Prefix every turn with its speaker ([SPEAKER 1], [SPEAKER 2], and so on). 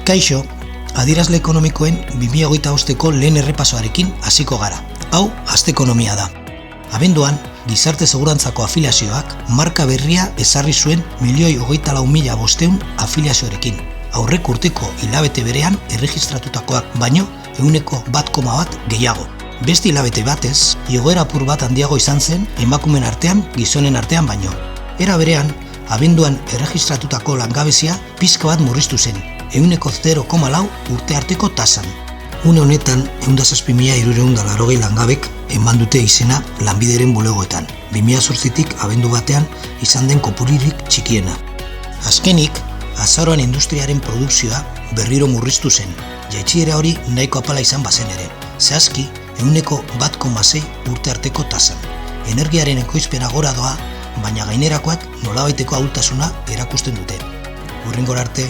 [SPEAKER 1] Kaixo, adierazle ekonomikoen 2025ko lehen errepasoarekin hasiko gara. Hau, aste ekonomia da. Abenduan, gizarte segurantzako afiliazioak marka berria ezarri zuen 1.024.500 afiliazioarekin. Aurrek urteko hilabete berean erregistratutakoak baino 1,1 gehiago. Beste hilabete batez, igoera apur bat handiago izan zen emakumeen artean, gizonen artean baino. Era berean, abenduan erregistratutako langabezia pizka bat murriztu zen, 0,4 urte arteko tasan. Une honetan, 107.380 langabek eman dute izena lanbideren bulegoetan, 2008tik abendu batean izan den kopuririk txikiena. Azkenik, azaroan industriaren produkzioa berriro murriztu zen, jaitsiera hori nahiko apala izan bazen ere, zehazki 1,6 urte arteko tasan. Energiaren ekoizpena gora doa, baina gainerakoak nolabaiteko ahultasuna erakusten dute. Hurrengora arte,